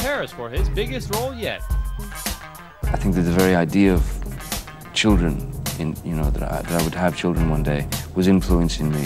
Paris for his biggest role yet. I think that the very idea of children, that I would have children one day, was influencing me.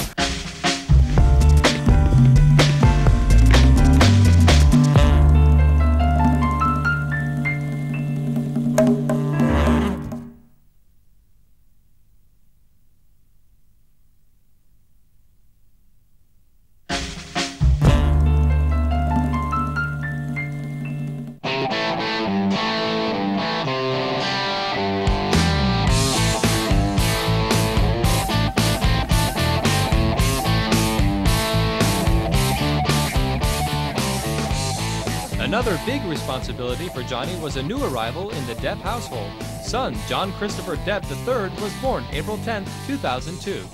Another big responsibility for Johnny was a new arrival in the Depp household. Son John Christopher Depp III was born April 10, 2002.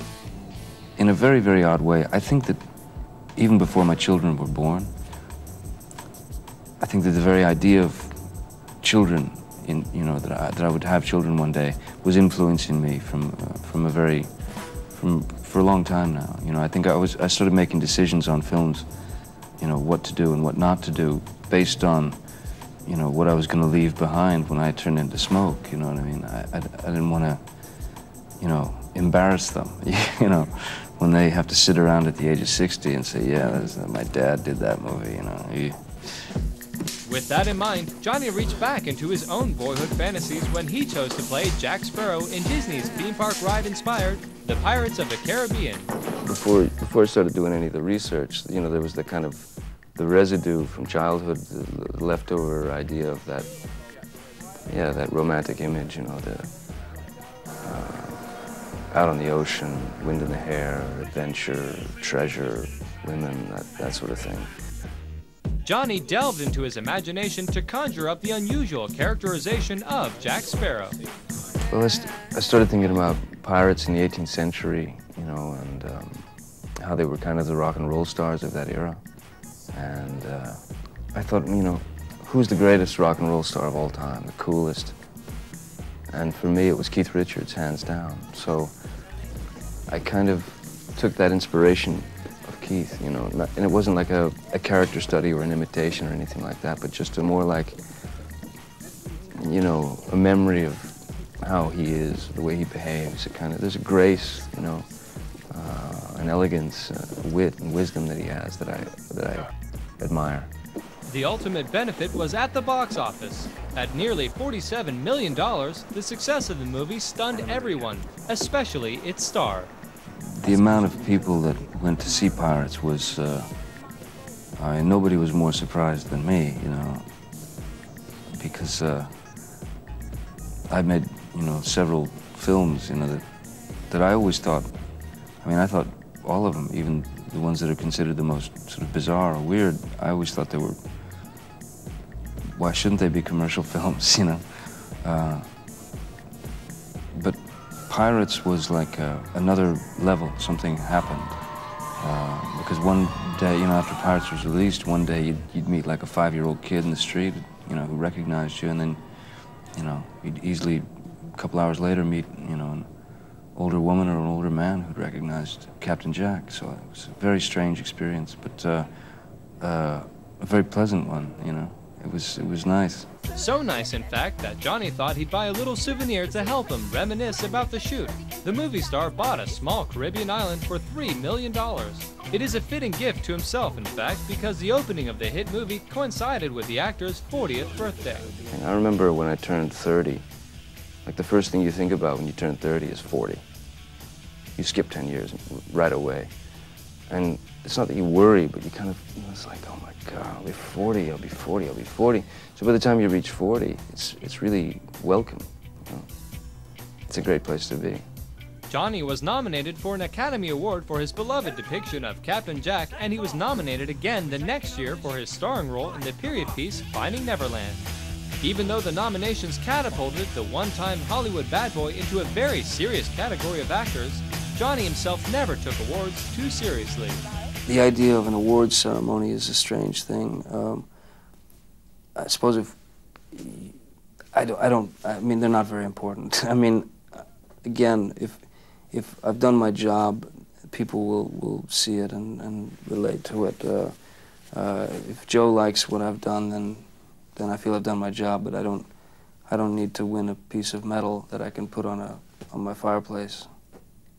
In a very, very odd way, I think that even before my children were born, I think that the very idea of children, that I would have children one day, was influencing me for a long time now. I think I started making decisions on films, what to do and what not to do, based on, what I was going to leave behind when I turned into smoke, you know what I mean? I didn't want to, embarrass them, when they have to sit around at the age of 60 and say, yeah, my dad did that movie, With that in mind, Johnny reached back into his own boyhood fantasies when he chose to play Jack Sparrow in Disney's theme park ride-inspired The Pirates of the Caribbean. Before I started doing any of the research, there was the kind of the residue from childhood, the leftover idea of that, that romantic image, out on the ocean, wind in the hair, adventure, treasure, women, that sort of thing. Johnny delved into his imagination to conjure up the unusual characterization of Jack Sparrow. Well, I started thinking about pirates in the 18th century, and how they were kind of the rock and roll stars of that era. And I thought, who's the greatest rock and roll star of all time, the coolest? And for me, it was Keith Richards, hands down. So I kind of took that inspiration of Keith, and it wasn't like a character study or an imitation or anything like that, but just a more like, a memory of how he is, the way he behaves. There's a grace, an elegance, wit and wisdom that he has that I admire. The ultimate benefit was at the box office. At nearly $47 million, the success of the movie stunned everyone, especially its star. The amount of people that went to see Pirates was, nobody was more surprised than me, because I made, several films, that I always thought, I thought all of them, even the ones that are considered the most sort of bizarre or weird, I always thought they were, why shouldn't they be commercial films, But Pirates was like another level. Something happened. Because one day, after Pirates was released, one day you'd meet like a 5-year-old kid in the street, who recognized you, and then, you'd easily, a couple hours later, meet, an older woman or an older man who'd recognized Captain Jack. So it was a very strange experience, but a very pleasant one, It was nice. So nice, in fact, that Johnny thought he'd buy a little souvenir to help him reminisce about the shoot. The movie star bought a small Caribbean island for $3 million. It is a fitting gift to himself, in fact, because the opening of the hit movie coincided with the actor's 40th birthday. I remember when I turned 30, like the first thing you think about when you turn 30 is 40. You skip 10 years right away. And it's not that you worry, but you kind of, it's like, oh my God, I'll be 40, I'll be 40, I'll be 40. So by the time you reach 40, it's really welcome. It's a great place to be. Johnny was nominated for an Academy Award for his beloved depiction of Captain Jack, and he was nominated again the next year for his starring role in the period piece Finding Neverland. Even though the nominations catapulted the one-time Hollywood bad boy into a very serious category of actors, Johnny himself never took awards too seriously. The idea of an awards ceremony is a strange thing. I suppose I mean, they're not very important. I mean, again, if I've done my job, people will see it and relate to it. If Joe likes what I've done, then then I feel I've done my job. But I don't need to win a piece of metal that I can put on my fireplace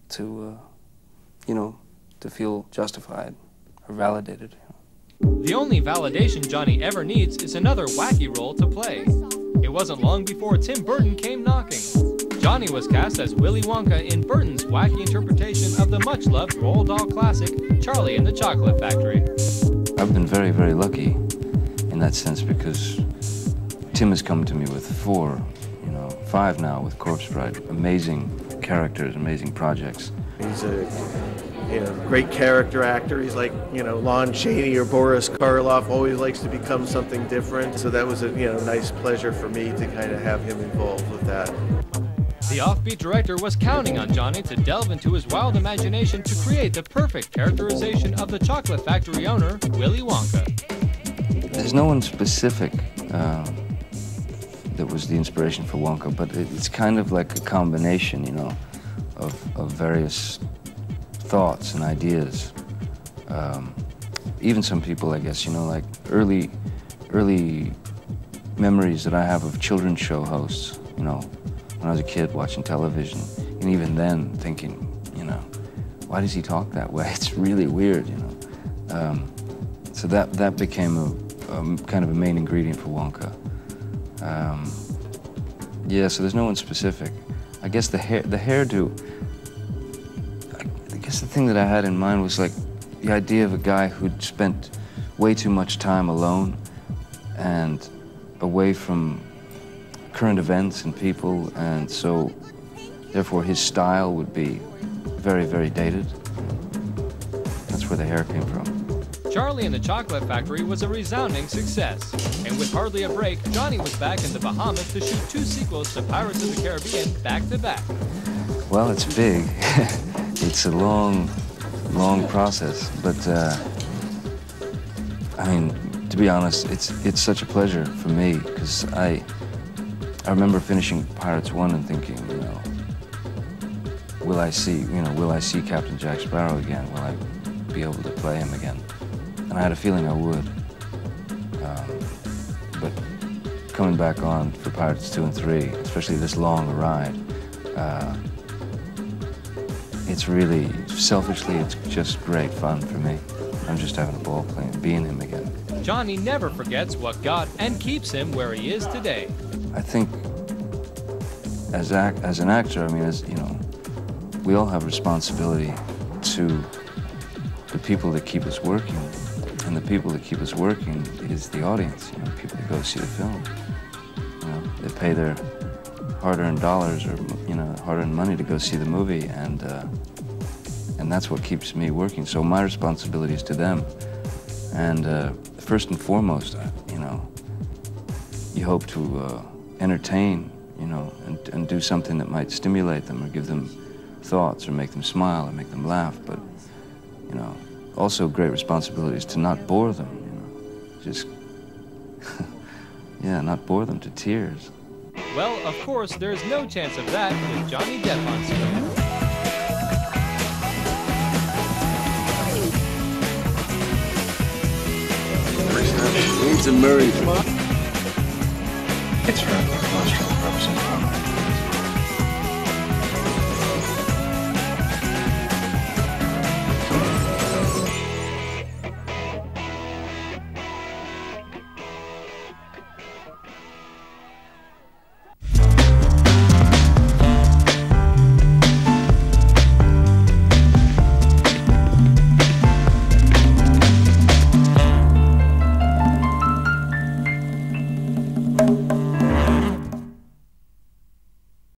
to, you know, to feel justified or validated. The only validation Johnny ever needs is another wacky role to play. It wasn't long before Tim Burton came knocking. Johnny was cast as Willy Wonka in Burton's wacky interpretation of the much-loved Roald Dahl classic, Charlie and the Chocolate Factory. I've been very, very lucky in that sense because Tim has come to me with 5 now with Corpse Bride. Amazing characters, amazing projects. He's a great character actor. He's like, Lon Chaney or Boris Karloff, always likes to become something different. So that was a, nice pleasure for me to kind of have him involved with that. The offbeat director was counting on Johnny to delve into his wild imagination to create the perfect characterization of the chocolate factory owner, Willy Wonka. There's no one specific that was the inspiration for Wonka, but it's kind of like a combination, of various thoughts and ideas. Even some people, I guess, like early memories that I have of children's show hosts, when I was a kid watching television, and even then thinking, why does he talk that way? It's really weird, So that became a kind of a main ingredient for Wonka. Yeah, so there's no one specific. I guess the hairdo, I guess the thing that I had in mind was like the idea of a guy who'd spent way too much time alone and away from current events and people, and so therefore his style would be very, very dated. That's where the hair came from. Charlie and the Chocolate Factory was a resounding success, and with hardly a break, Johnny was back in the Bahamas to shoot 2 sequels to Pirates of the Caribbean back-to-back. Well, it's big. It's a long process, but I mean, to be honest, it's such a pleasure for me because I remember finishing Pirates 1 and thinking, will I see Captain Jack Sparrow again? Will I be able to play him again? And I had a feeling I would. But coming back on for Pirates 2 and 3, especially this long a ride, it's really, selfishly, it's just great fun for me. I'm just having a ball being him again. Johnny never forgets what got and keeps him where he is today. I think as an actor, I mean, we all have responsibility to the people that keep us working. And the people that keep us working is the audience, people that go see the film. They pay their hard-earned dollars or, hard-earned money to go see the movie, and that's what keeps me working. So my responsibility is to them. And first and foremost, you hope to entertain, and do something that might stimulate them or give them thoughts or make them smile or make them laugh. But, also great responsibility is to not bore them, just, yeah, not bore them to tears. Well, of course, there's no chance of that with Johnny Depp on screen. Murray. It's from represent